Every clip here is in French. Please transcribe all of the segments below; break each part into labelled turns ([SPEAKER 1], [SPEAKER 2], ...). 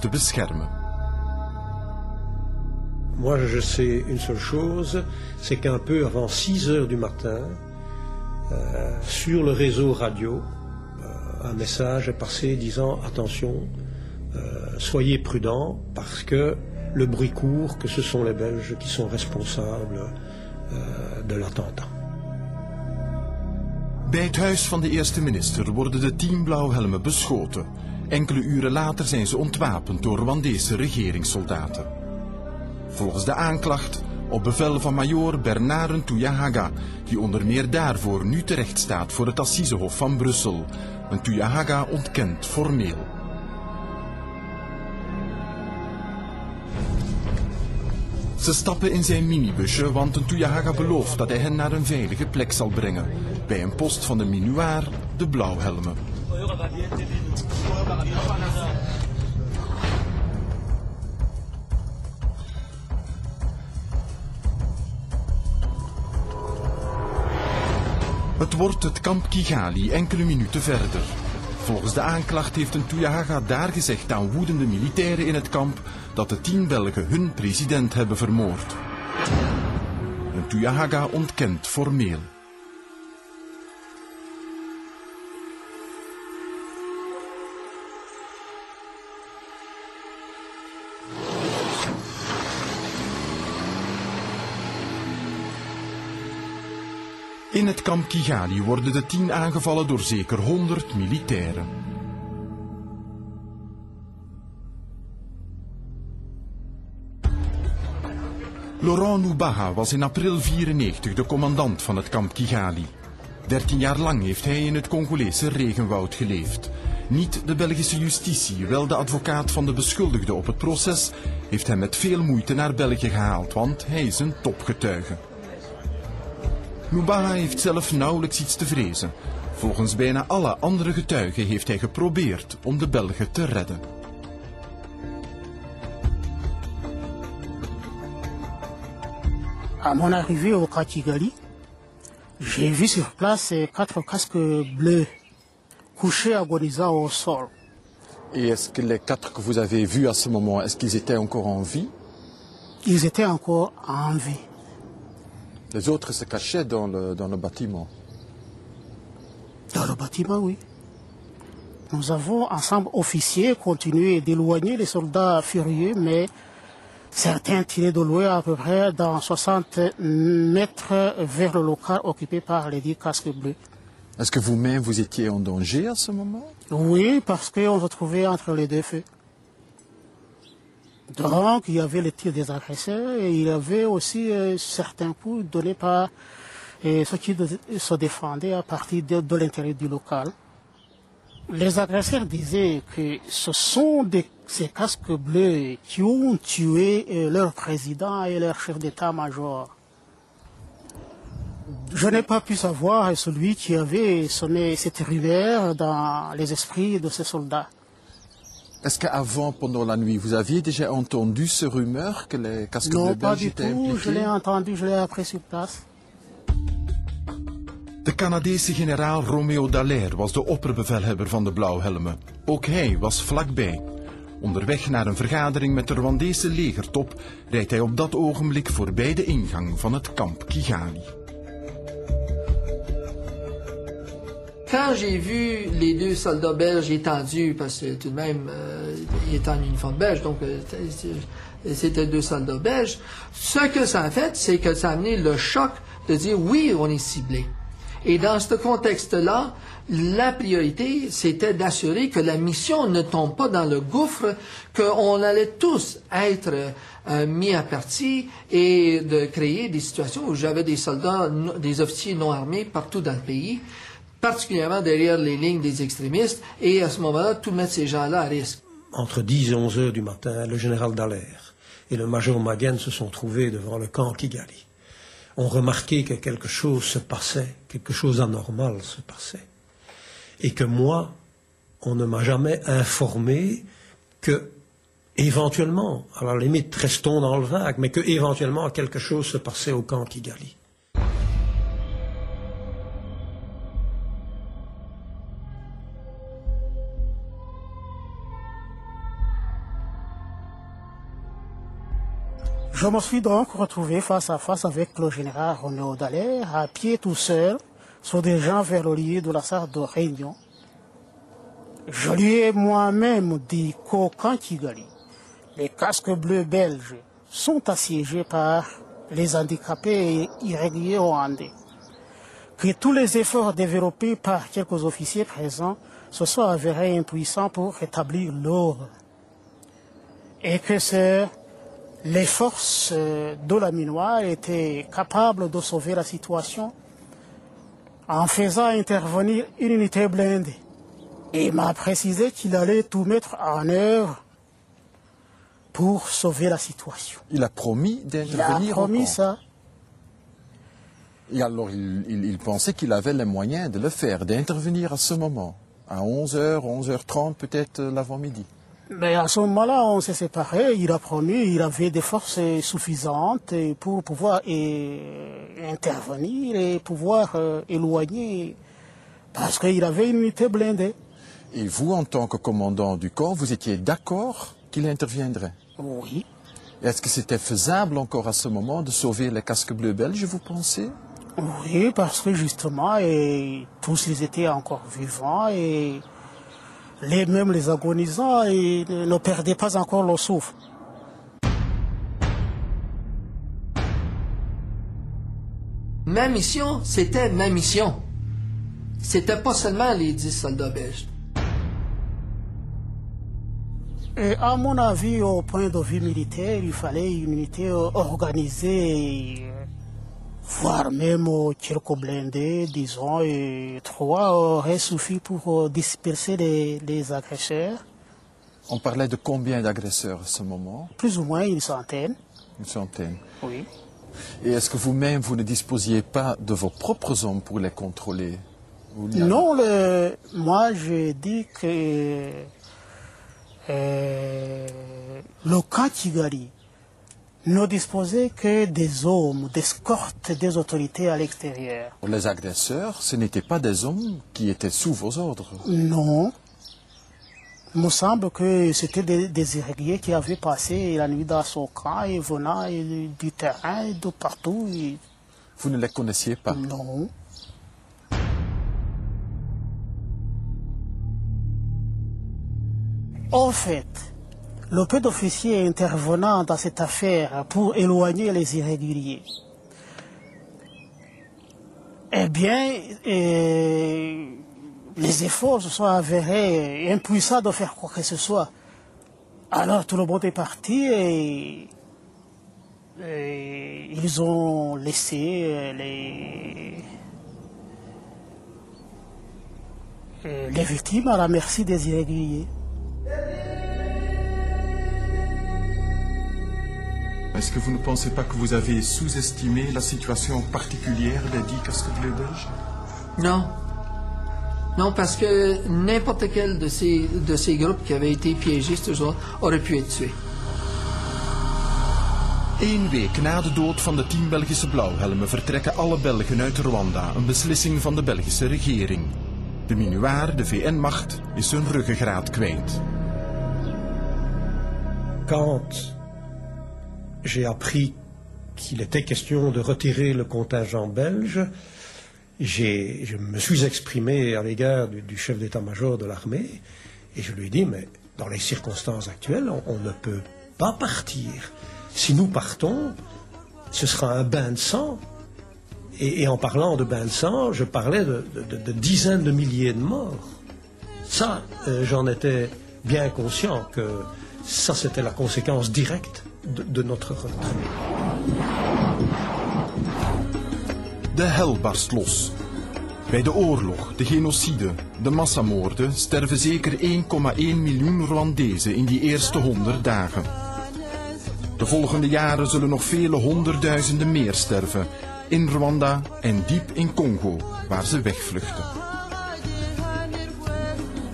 [SPEAKER 1] te beschermen.
[SPEAKER 2] Moi, je sais une seule chose, c'est qu'un peu avant 6 heures du matin, sur le réseau radio, un message est passé disant « Attention, soyez prudents parce que le bruit court que ce sont les Belges qui sont responsables de l'attentat. »
[SPEAKER 1] Bij het huis van de eerste minister worden de 10 blauwhelmen beschoten. Enkele uren later zijn ze ontwapend door Rwandese regeringssoldaten. Volgens de aanklacht op bevel van majoor Bernard Ntouyahaga, die onder meer daarvoor nu terecht staat voor het Assisehof van Brussel. Ntouyahaga ontkent formeel. Ze stappen in zijn minibusje, want Ntouyahaga belooft dat hij hen naar een veilige plek zal brengen. Bij een post van de minuar, de blauwhelmen. Het wordt het kamp Kigali enkele minuten verder. Volgens de aanklacht heeft Ntouyahaga daar gezegd aan woedende militairen in het kamp dat de 10 Belgen hun president hebben vermoord. Ntouyahaga ontkent formeel. In het kamp Kigali worden de 10 aangevallen door zeker 100 militairen. Laurent Nubaha was in april 1994 de commandant van het kamp Kigali. 13 jaar lang heeft hij in het Congolese regenwoud geleefd. Niet de Belgische justitie, wel de advocaat van de beschuldigde op het proces, heeft hem met veel moeite naar België gehaald, want hij is een topgetuige. Nubaha heeft zelf nauwelijks iets te vrezen. Volgens bijna alle andere getuigen heeft hij geprobeerd om de Belgen te redden.
[SPEAKER 3] À mon arrivée au camp Kigali, j'ai vu sur place 4 casques bleus couchés agonisants au sol.
[SPEAKER 4] Et est-ce que les 4 que vous avez vus à ce moment, est-ce qu'ils étaient encore en vie?
[SPEAKER 3] Ils étaient encore en vie.
[SPEAKER 4] Les autres se cachaient dans le bâtiment.
[SPEAKER 3] Dans le bâtiment, oui. Nous avons, ensemble officiers, continué d'éloigner les soldats furieux, mais certains tiraient de loin à peu près dans 60 mètres vers le local occupé par les 10 casques bleus.
[SPEAKER 4] Est-ce que vous-même, vous étiez en danger à ce moment?
[SPEAKER 3] Oui, parce qu'on se trouvait entre les deux feux. Donc, il y avait les tirs des agresseurs et il y avait aussi certains coups donnés par ceux qui se défendaient à partir de l'intérieur du local. Les agresseurs disaient que ce sont ces casques bleus qui ont tué leur président et leur chef d'état-major. Je n'ai pas pu savoir celui qui avait semé cette rumeur dans les esprits de ces soldats.
[SPEAKER 4] Est-ce qu'avant, pendant la nuit, vous aviez déjà entendu ce rumeur que les casques bleus belges étaient impliqués?
[SPEAKER 3] Non, pas du tout. Je l'ai entendu, je l'ai appris sur place.
[SPEAKER 1] De Canadese generaal Romeo Dallaire was de opperbevelhebber van de blauwhelmen. Ook hij was vlakbij. Onderweg naar een vergadering met de Rwandese legertop rijdt hij op dat ogenblik voorbij de ingang van het kamp Kigali.
[SPEAKER 5] Quand j'ai vu les 2 soldats belges étendus, parce que tout de même, il était en uniforme belge, donc c'était 2 soldats belges, ce que ça a fait, c'est que ça a amené le choc de dire oui, on est ciblé. Et dans ce contexte-là, la priorité, c'était d'assurer que la mission ne tombe pas dans le gouffre, qu'on allait tous être mis à partie et de créer des situations où j'avais des soldats, des officiers non armés partout dans le pays, particulièrement derrière les lignes des extrémistes, et à ce moment-là, tout mettre ces gens-là à risque.
[SPEAKER 2] Entre 10 et 11 heures du matin, le général Dallaire et le major Maguen se sont trouvés devant le camp Kigali. On remarqué que quelque chose se passait, quelque chose d'anormal se passait. Et que moi, on ne m'a jamais informé que, éventuellement, à la limite, restons dans le vague, mais que éventuellement quelque chose se passait au camp Kigali.
[SPEAKER 3] Je me suis donc retrouvé face à face avec le général Renaud Dallaire, à pied tout seul, sur des gens vers le lieu de la salle de réunion. Je lui ai moi-même dit qu'au camp Kigali, les casques bleus belges sont assiégés par les handicapés irréguliers rwandais, que tous les efforts développés par quelques officiers présents se sont avérés impuissants pour rétablir l'ordre, et que les forces de la MINUSMA étaient capables de sauver la situation en faisant intervenir une unité blindée. Et il m'a précisé qu'il allait tout mettre en œuvre pour sauver la situation.
[SPEAKER 4] Il a promis d'intervenir.
[SPEAKER 3] Il a promis ça.
[SPEAKER 4] Et alors il pensait qu'il avait les moyens de le faire, d'intervenir à ce moment, à 11h, 11h30 peut-être l'avant-midi.
[SPEAKER 3] Mais à ce moment-là, on s'est séparés. Il a promis, il avait des forces suffisantes pour pouvoir intervenir et pouvoir éloigner, parce qu'il avait une unité blindée.
[SPEAKER 4] Et vous, en tant que commandant du corps, vous étiez d'accord qu'il interviendrait?
[SPEAKER 3] Oui.
[SPEAKER 4] Est-ce que c'était faisable encore à ce moment de sauver les casques bleus belges, vous pensez?
[SPEAKER 3] Oui, parce que justement, tous ils étaient encore vivants et même les agonisants ne perdaient pas encore le souffle.
[SPEAKER 5] Ma mission, c'était ma mission. C'était pas seulement les 10 soldats belges.
[SPEAKER 3] Et à mon avis, au point de vue militaire, il fallait une unité organisée, voire même quelques blindés, disons, et 3 auraient suffi pour disperser les agresseurs.
[SPEAKER 4] On parlait de combien d'agresseurs à ce moment?
[SPEAKER 3] Plus ou moins une centaine.
[SPEAKER 4] Une centaine.
[SPEAKER 3] Oui.
[SPEAKER 4] Et est-ce que vous-même, vous ne disposiez pas de vos propres hommes pour les contrôler?
[SPEAKER 3] Non, moi j'ai dit que le camp Kigali ne disposait que des hommes, d'escorte des autorités à l'extérieur.
[SPEAKER 4] Les agresseurs, ce n'étaient pas des hommes qui étaient sous vos ordres?
[SPEAKER 3] Non. Il me semble que c'était des irréguliers qui avaient passé la nuit dans son camp et venant du terrain, de partout.
[SPEAKER 4] Vous ne les connaissiez pas?
[SPEAKER 3] Non. En fait, le peu d'officiers intervenant dans cette affaire pour éloigner les irréguliers, eh bien, les efforts se sont avérés impuissants de faire quoi que ce soit. Alors tout le monde est parti et ils ont laissé les victimes à la merci des irréguliers.
[SPEAKER 1] Est-ce que vous ne pensez pas que vous avez sous-estimé la situation particulière des 10 casques bleus belges?
[SPEAKER 5] Non. Non, parce que n'importe quel de ces groupes qui avaient été piégés ce jour aurait pu être tué.
[SPEAKER 1] 1 week na de dood van de 10 Belgische blauwhelmen vertrekken alle Belgen uit Rwanda, een beslissing van de Belgische regering. De MINUSMA, de VN-macht, is hun ruggengraat kwijt.
[SPEAKER 2] Quand j'ai appris qu'il était question de retirer le contingent belge, je me suis exprimé à l'égard du chef d'état-major de l'armée et je lui ai dit, mais dans les circonstances actuelles, on ne peut pas partir. Si nous partons, ce sera un bain de sang. Et en parlant de bain de sang, je parlais de dizaines de milliers de morts. Ça, j'en étais bien conscient que ça, c'était la conséquence directe de notre retrait.
[SPEAKER 1] De hel barst los. Bij de oorlog, de genocide, de massamoorden sterven zeker 1,1 miljoen Rwandezen in die eerste 100 dagen. De volgende jaren zullen nog vele honderdduizenden meer sterven, in Rwanda en diep in Congo, waar ze wegvluchten.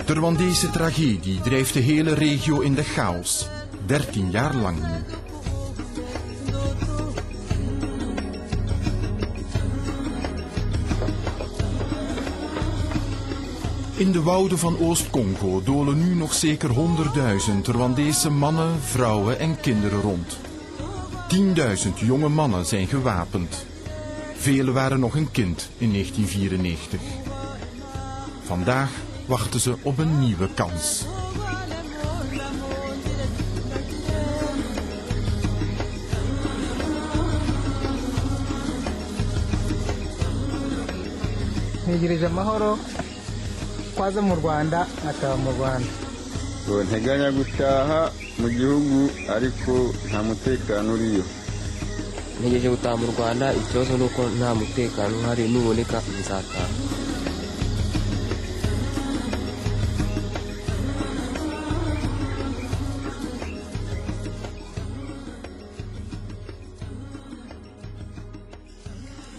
[SPEAKER 1] De Rwandese tragedie drijft de hele regio in de chaos, 13 jaar lang nu. In de wouden van Oost-Congo dolen nu nog zeker 100.000 Rwandese mannen, vrouwen en kinderen rond. 10.000 jonge mannen zijn gewapend. Velen waren nog een kind in 1994. Vandaag wachten ze op een nieuwe kans.
[SPEAKER 6] ntegereje amahoro kwaza mu Rwanda nkataha mu Rwanda.
[SPEAKER 7] Nteganya gutaha mu gihugu ariko nta mutekano uriyo.
[SPEAKER 8] Ntegereje gutaha mu Rwanda, ikibazo nuko nta mutekano uhari, nuboneka nzataha.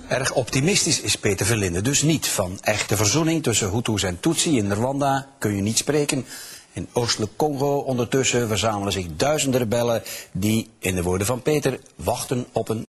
[SPEAKER 9] Erg optimistisch is Peter Verlinde dus niet. Van echte verzoening tussen Hutus en Tutsi in Rwanda kun je niet spreken. In oostelijk Congo ondertussen verzamelen zich duizenden rebellen die, in de woorden van Peter, wachten op een